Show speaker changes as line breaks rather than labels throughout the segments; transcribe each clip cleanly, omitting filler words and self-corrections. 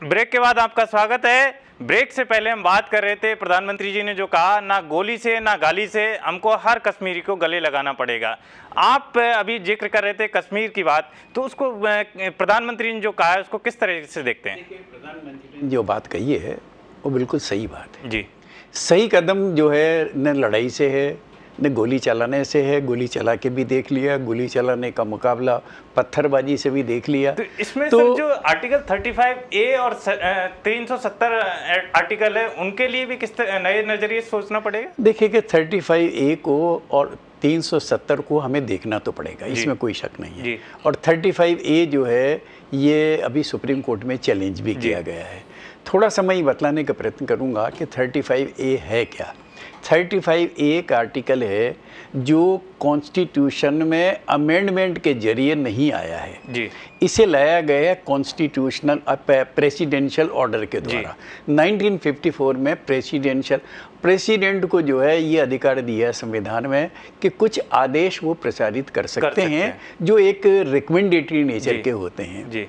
Break के बाद आपका स्वागत है। ब्रेक से पहले हम बात कर रहे थे, प्रधानमंत्री जी ने जो कहा, ना गोली से ना गाली से हमको हर कश्मीरी को गले लगाना पड़ेगा। आप अभी जिक्र कर रहे थे कश्मीर की बात, तो उसको प्रधानमंत्री ने जो कहा है उसको किस तरह से देखते हैं?
देखिए, प्रधानमंत्री ने जो बात कही है वो बिल्कुल सही बात है
जी।
सही कदम जो है न लड़ाई से है न गोली चलाने से है। गोली चला के भी देख लिया, गोली चलाने का मुकाबला पत्थरबाजी से भी देख लिया।
तो इसमें सर जो आर्टिकल 35A और 370 आर्टिकल है, उनके लिए भी किस नए नजरिए से सोचना पड़ेगा?
देखिए कि 35A को और 370 को हमें देखना तो पड़ेगा, इसमें कोई शक नहीं है। और 35A जो है ये अभी सुप्रीम कोर्ट में चैलेंज भी किया गया है। थोड़ा सा मैं बतलाने का प्रयत्न करूंगा कि 35A है क्या। 35A एक आर्टिकल है जो कॉन्स्टिट्यूशन में अमेंडमेंट के जरिए नहीं आया है
जी।
इसे लाया गया है कॉन्स्टिट्यूशनल प्रेसिडेंशियल ऑर्डर के द्वारा। 1954 में प्रेसिडेंट को जो है ये अधिकार दिया है संविधान में कि कुछ आदेश वो प्रसारित कर सकते हैं जो एक रिकमेंडेटरी नेचर के होते हैं।
जी।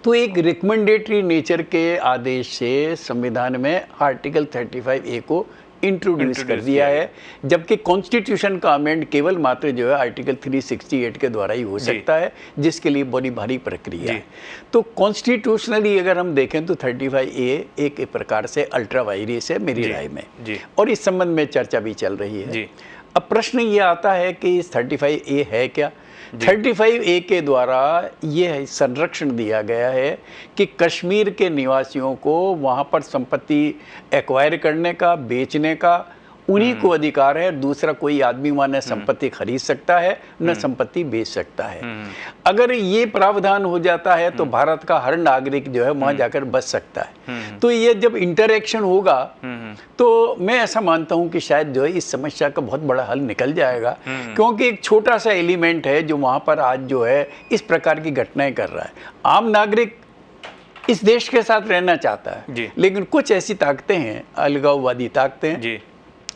तो एक रिकमेंडेटरी नेचर के आदेश से संविधान में आर्टिकल 35A को इंट्रोड्यूस कर दिया है, जबकि कॉन्स्टिट्यूशन का अमेंड केवल मात्र जो है आर्टिकल 368 के द्वारा ही हो सकता है, जिसके लिए बड़ी भारी प्रक्रिया है। तो कॉन्स्टिट्यूशनली अगर हम देखें तो 35A एक प्रकार से अल्ट्रा वायरस है मेरी राय में, और इस संबंध में चर्चा भी चल रही है। अब प्रश्न ये आता है कि 35A है क्या। 35A के द्वारा ये संरक्षण दिया गया है कि कश्मीर के निवासियों को वहाँ पर संपत्ति एक्वायर करने का, बेचने का उन्हीं को अधिकार है। दूसरा कोई आदमी वहाँ न संपत्ति खरीद सकता है न संपत्ति बेच सकता है। अगर ये प्रावधान हो जाता है तो भारत का हर नागरिक जो है वहाँ जाकर बच सकता है। तो ये जब इंटरैक्शन होगा तो मैं ऐसा मानता हूँ कि शायद जो है इस समस्या का बहुत बड़ा हल निकल जाएगा, क्योंकि एक छोटा सा एलिमेंट है जो वहाँ पर आज जो है इस प्रकार की घटनाएं कर रहा है। आम नागरिक इस देश के साथ रहना चाहता है, लेकिन कुछ ऐसी ताकतें हैं, अलगाववादी ताकतें,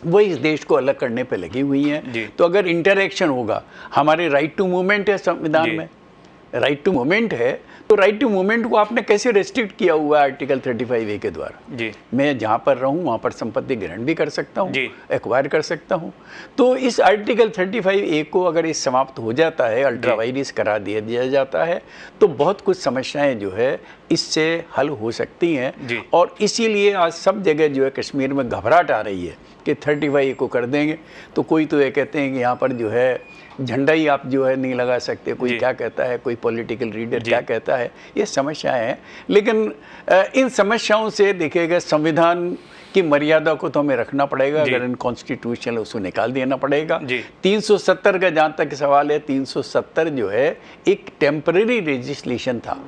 वो इस देश को अलग करने पे लगी हुई हैं। तो अगर इंटरैक्शन होगा, हमारे राइट टू मूवमेंट है संविधान में, राइट टू मूवमेंट है, तो राइट टू मूवमेंट को आपने कैसे रेस्ट्रिक्ट किया हुआ है आर्टिकल 35A के द्वारा। मैं जहाँ पर रहूँ वहाँ पर संपत्ति ग्रहण भी कर सकता हूँ, एक्वायर कर सकता हूँ। तो इस आर्टिकल 35A को अगर इस समाप्त हो जाता है, अल्ट्रा वायरस करा दिया जाता है, तो बहुत कुछ समस्याएं जो है इससे हल हो सकती हैं। और इसीलिए आज सब जगह जो है कश्मीर में घबराहट आ रही है कि 35A को कर देंगे। तो कोई तो ये कहते हैं कि यहाँ पर जो है झंडा ही आप जो है नहीं लगा सकते, कोई क्या कहता है, कोई पॉलिटिकल लीडर क्या कहता है, ये समस्याएं हैं। लेकिन इन समस्याओं से देखिएगा संविधान की मर्यादा को तो हमें रखना पड़ेगा। अगर इन कॉन्स्टिट्यूशन उसको निकाल देना पड़ेगा। 370 का जहाँ तक सवाल है, 370 जो है एक टेम्पररी लेजिस्लेशन था,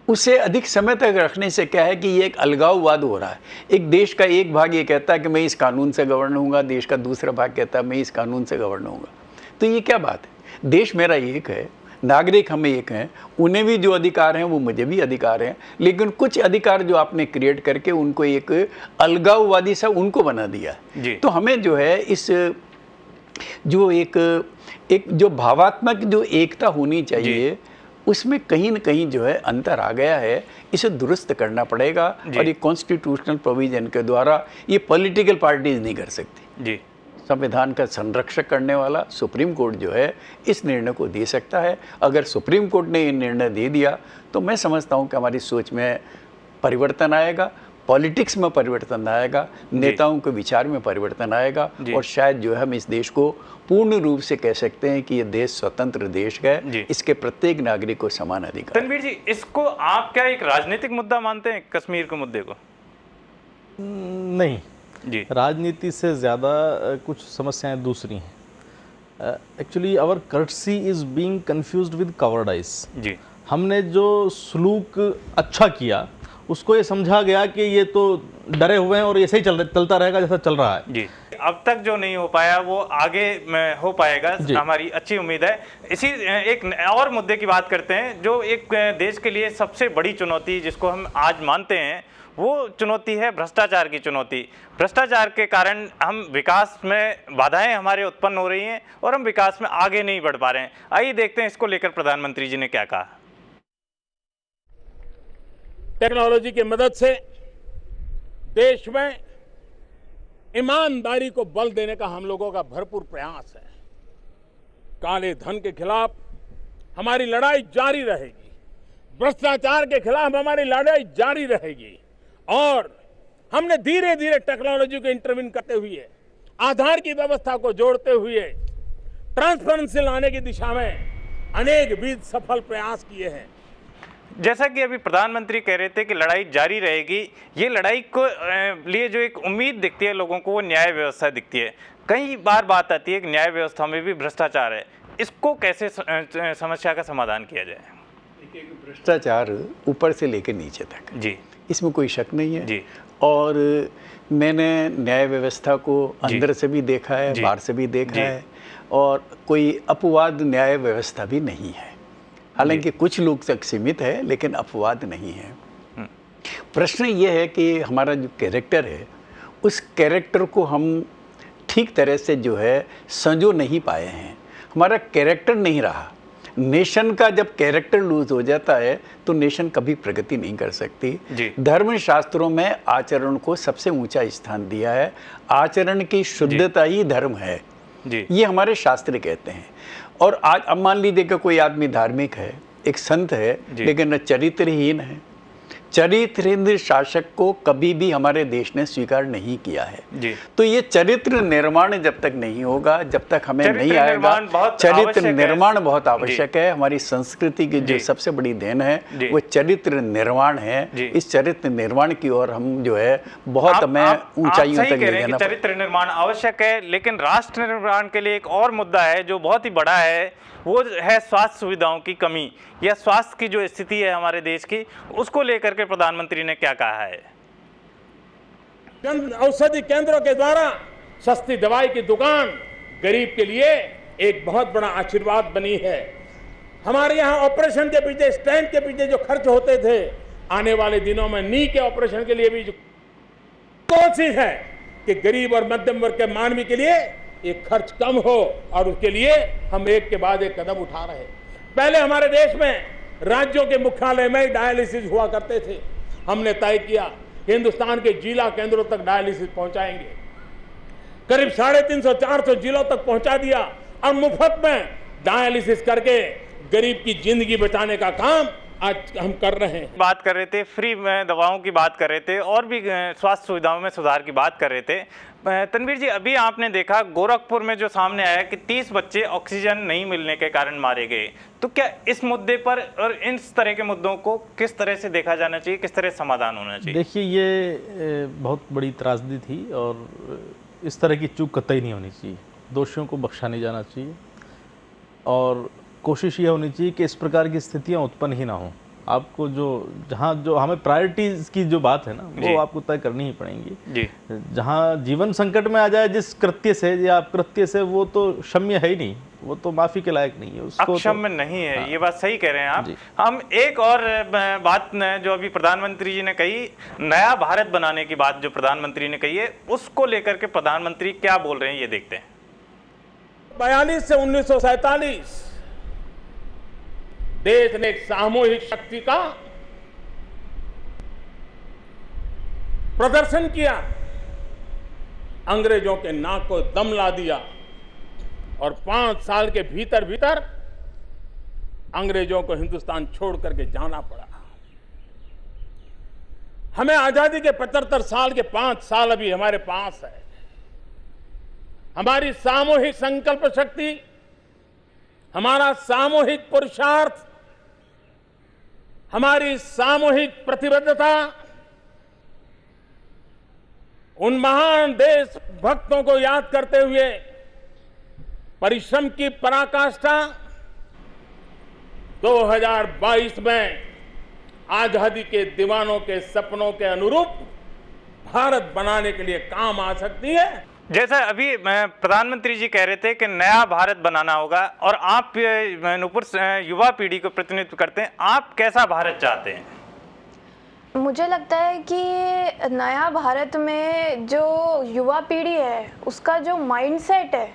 उसे अधिक समय तक रखने से क्या है कि ये एक अलगाववाद हो रहा है। एक देश का एक भाग ये कहता है कि मैं इस कानून से गवर्न होऊंगा, देश का दूसरा भाग कहता है मैं इस कानून से गवर्न होऊंगा। तो ये क्या बात है? देश मेरा एक है, नागरिक हम एक हैं, उन्हें भी जो अधिकार हैं वो मुझे भी अधिकार हैं, लेकिन कुछ अधिकार जो आपने क्रिएट करके उनको एक अलगाववादी सा उनको बना दिया है। तो हमें जो है इस जो एक जो भावात्मक जो एकता होनी चाहिए उसमें कहीं न कहीं जो है अंतर आ गया है, इसे दुरुस्त करना पड़ेगा। और ये कॉन्स्टिट्यूशनल प्रोविजन के द्वारा ये पॉलिटिकल पार्टीज नहीं कर सकती। संविधान का संरक्षक करने वाला सुप्रीम कोर्ट जो है इस निर्णय को दे सकता है। अगर सुप्रीम कोर्ट ने ये निर्णय दे दिया तो मैं समझता हूँ कि हमारी सोच में परिवर्तन आएगा, पॉलिटिक्स में परिवर्तन आएगा, नेताओं के विचार में परिवर्तन आएगा, और शायद जो है हम इस देश को पूर्ण रूप से कह सकते हैं कि ये देश स्वतंत्र देश है, इसके प्रत्येक नागरिक को समान अधिकार।
तनवीर जी, इसको आप क्या एक राजनीतिक मुद्दा मानते हैं, कश्मीर के मुद्दे को?
नहीं जी, राजनीति से ज़्यादा कुछ समस्याएं दूसरी हैं। Actually our courtesy is being confused with cowardice. जी, हमने जो सलूक अच्छा किया उसको ये समझा गया कि ये तो डरे हुए हैं और ऐसे ही चलता रहेगा जैसा चल रहा है। जी,
अब तक जो नहीं हो पाया वो आगे हो पाएगा, हमारी अच्छी उम्मीद है। इसी एक और मुद्दे की बात करते हैं जो एक देश के लिए सबसे बड़ी चुनौती जिसको हम आज मानते हैं, वो चुनौती है भ्रष्टाचार की चुनौती। भ्रष्टाचार के कारण हम विकास में बाधाएं हमारे उत्पन्न हो रही हैं और हम विकास में आगे नहीं बढ़ पा रहे हैं। आइए देखते हैं इसको लेकर प्रधानमंत्री जी ने क्या कहा।
टेक्नोलॉजी की मदद से देश में ईमानदारी को बल देने का हम लोगों का भरपूर प्रयास है। काले धन के खिलाफ हमारी लड़ाई जारी रहेगी, भ्रष्टाचार के खिलाफ हमारी लड़ाई जारी रहेगी और हमने धीरे धीरे टेक्नोलॉजी को इंटरवीन करते हुए, आधार की व्यवस्था को जोड़ते हुए ट्रांसपेरेंसी लाने की दिशा में अनेक विध सफल प्रयास किए हैं।
जैसा कि अभी प्रधानमंत्री कह रहे थे कि लड़ाई जारी रहेगी, ये लड़ाई को लिए जो एक उम्मीद दिखती है लोगों को, वो न्याय व्यवस्था दिखती है। कई बार बात आती है कि न्याय व्यवस्था में भी भ्रष्टाचार है, इसको कैसे समस्या का समाधान किया जाए?
भ्रष्टाचार ऊपर से लेकर नीचे तक
जी,
इसमें कोई शक नहीं है
जी।
और मैंने न्याय व्यवस्था को अंदर से भी देखा है, बाहर से भी देखा है और कोई अपवाद न्याय व्यवस्था भी नहीं है। हालांकि कुछ लोग तक सीमित है लेकिन अपवाद नहीं है। प्रश्न ये है कि हमारा जो कैरेक्टर है उस कैरेक्टर को हम ठीक तरह से जो है संजो नहीं पाए हैं। हमारा कैरेक्टर नहीं रहा। नेशन का जब कैरेक्टर लूज हो जाता है तो नेशन कभी प्रगति नहीं कर सकती। धर्म शास्त्रों में आचरण को सबसे ऊंचा स्थान दिया है। आचरण की शुद्धता ही धर्म है, ये हमारे शास्त्र कहते हैं। और आज अब मान लीजिए कि कोई आदमी धार्मिक है, एक संत है, लेकिन चरित्रहीन है। चरित्रहीन शासक को कभी भी हमारे देश ने स्वीकार नहीं किया है। तो ये चरित्र निर्माण जब तक नहीं होगा, जब तक हमें नहीं आएगा। चरित्र निर्माण बहुत आवश्यक है। हमारी संस्कृति की जो सबसे बड़ी देन है वो चरित्र निर्माण है। इस चरित्र निर्माण की ओर हम जो है बहुत हमें ऊंचाइयों तक ले जाना।
चरित्र निर्माण आवश्यक है, लेकिन राष्ट्र निर्माण के लिए एक और मुद्दा है जो बहुत ही बड़ा है, वो है स्वास्थ्य सुविधाओं की कमी या स्वास्थ्य की जो स्थिति है हमारे देश की, उसको लेकर के प्रधानमंत्री ने क्या कहा है?
औषधि केंद्रों के द्वारा सस्ती दवाई की दुकान गरीब के लिए एक बहुत बड़ा आशीर्वाद बनी है। हमारे यहाँ ऑपरेशन के पीछे, स्टेंट के पीछे जो खर्च होते थे, आने वाले दिनों में नी के ऑपरेशन के लिए भी जो कोशिश है कि गरीब और मध्यम वर्ग के मानवी के लिए एक खर्च कम हो, और उसके लिए हम एक के बाद एक कदम उठा रहे हैं। पहले हमारे देश में राज्यों के मुख्यालय में डायलिसिस हुआ करते थे। हमने तय किया हिंदुस्तान के जिला केंद्रों तक डायलिसिस पहुंचाएंगे। करीब 350-400 जिलों तक पहुंचा दिया और मुफ्त में डायलिसिस करके गरीब की जिंदगी बचाने का काम आज हम कर रहे हैं।
बात कर रहे थे, फ्री में दवाओं की बात कर रहे थे और भी स्वास्थ्य सुविधाओं में सुधार की बात कर रहे थे। तनवीर जी, अभी आपने देखा गोरखपुर में जो सामने आया कि 30 बच्चे ऑक्सीजन नहीं मिलने के कारण मारे गए, तो क्या इस मुद्दे पर और इस तरह के मुद्दों को किस तरह से देखा जाना चाहिए, किस तरह समाधान होना चाहिए?
देखिए, ये बहुत बड़ी त्रासदी थी और इस तरह की चूक कतई नहीं होनी चाहिए। दोषियों को बख्शा नहीं जाना चाहिए और कोशिश ये होनी चाहिए कि इस प्रकार की स्थितियां उत्पन्न ही ना हो। आपको जो हमें प्रायोरिटीज की जो बात है ना, वो आपको तय करनी ही पड़ेंगी। जहां जीवन संकट में आ जाए जिस कृत्य से या कृत्य से, वो तो क्षम्य है ही नहीं, वो तो माफी के लायक नहीं है, उसको
अक्षम्य नहीं है। ये बात सही कह रहे हैं आप। हम एक और बात जो अभी प्रधानमंत्री जी ने कही, नया भारत बनाने की बात जो प्रधानमंत्री ने कही है, उसको लेकर के प्रधानमंत्री क्या बोल रहे हैं, ये देखते हैं।
42 से 1947 देश ने एक सामूहिक शक्ति का प्रदर्शन किया, अंग्रेजों के नाक को दम ला दिया और 5 साल के भीतर भीतर अंग्रेजों को हिंदुस्तान छोड़ करके जाना पड़ा। हमें आजादी के 75 साल के 5 साल अभी हमारे पास है। हमारी सामूहिक संकल्प शक्ति, हमारा सामूहिक पुरुषार्थ, हमारी सामूहिक प्रतिबद्धता उन महान देश भक्तों को याद करते हुए परिश्रम की पराकाष्ठा 2022 में आजादी के दीवानों के सपनों के अनुरूप भारत बनाने के लिए काम आ सकती है।
जैसा अभी प्रधानमंत्री जी कह रहे थे कि नया भारत बनाना होगा, और आप नूपुर युवा पीढ़ी को प्रतिनिधित्व करते हैं, आप कैसा भारत चाहते हैं?
मुझे लगता है कि नया भारत में जो युवा पीढ़ी है उसका जो माइंडसेट है,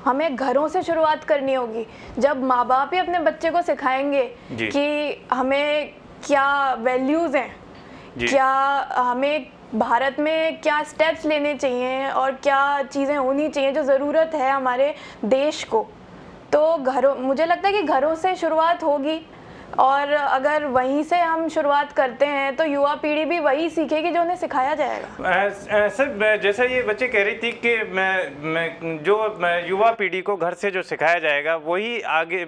हमें घरों से शुरुआत करनी होगी। जब माँ बाप ही अपने बच्चे को सिखाएंगे कि हमें क्या वैल्यूज़ हैं, क्या हमें भारत में क्या स्टेप्स लेने चाहिए और क्या चीज़ें होनी चाहिए जो ज़रूरत है हमारे देश को। तो मुझे लगता है कि घरों से शुरुआत होगी, और अगर वहीं से हम शुरुआत करते हैं तो युवा पीढ़ी भी वही सीखेगी जो उन्हें सिखाया जाएगा।
सर, जैसा ये बच्चे कह रही थी कि जो युवा पीढ़ी को घर से जो सिखाया जाएगा वही आगे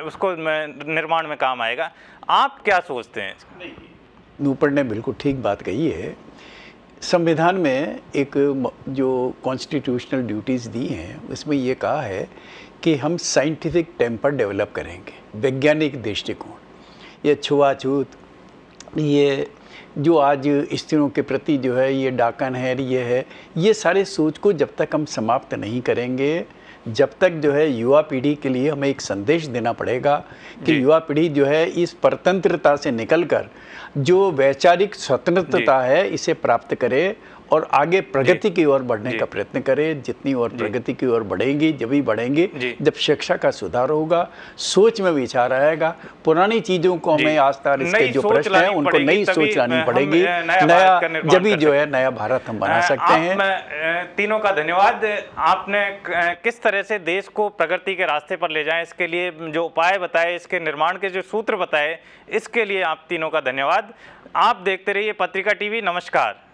उसको निर्माण में काम आएगा। आप क्या सोचते हैं?
नूपुर ने बिल्कुल ठीक बात कही है। संविधान में एक जो कॉन्स्टिट्यूशनल ड्यूटीज़ दी हैं उसमें ये कहा है कि हम साइंटिफिक टेम्पर डेवलप करेंगे, वैज्ञानिक दृष्टिकोण। ये छुआछूत, ये जो आज स्त्रियों के प्रति जो है ये डाकन है, ये सारे सोच को जब तक हम समाप्त नहीं करेंगे, जब तक जो है युवा पीढ़ी के लिए हमें एक संदेश देना पड़ेगा कि युवा पीढ़ी जो है इस परतंत्रता से निकलकर जो वैचारिक स्वतंत्रता है इसे प्राप्त करे और आगे प्रगति की ओर बढ़ने का प्रयत्न करें। जितनी और प्रगति की ओर बढ़ेंगी जब ही बढ़ेंगे जब शिक्षा का सुधार होगा, सोच में विचार आएगा, पुरानी चीज़ों को हमें आज तक इसके जो प्रश्न हैं उनको नई सोच लानी पड़ेगी, नया जब ही जो है नया भारत हम बना सकते हैं।
तीनों का धन्यवाद। आपने किस तरह से देश को प्रगति के रास्ते पर ले जाएं इसके लिए जो उपाय बताए, इसके निर्माण के जो सूत्र बताए, इसके लिए आप तीनों का धन्यवाद। आप देखते रहिए पत्रिका टीवी। नमस्कार।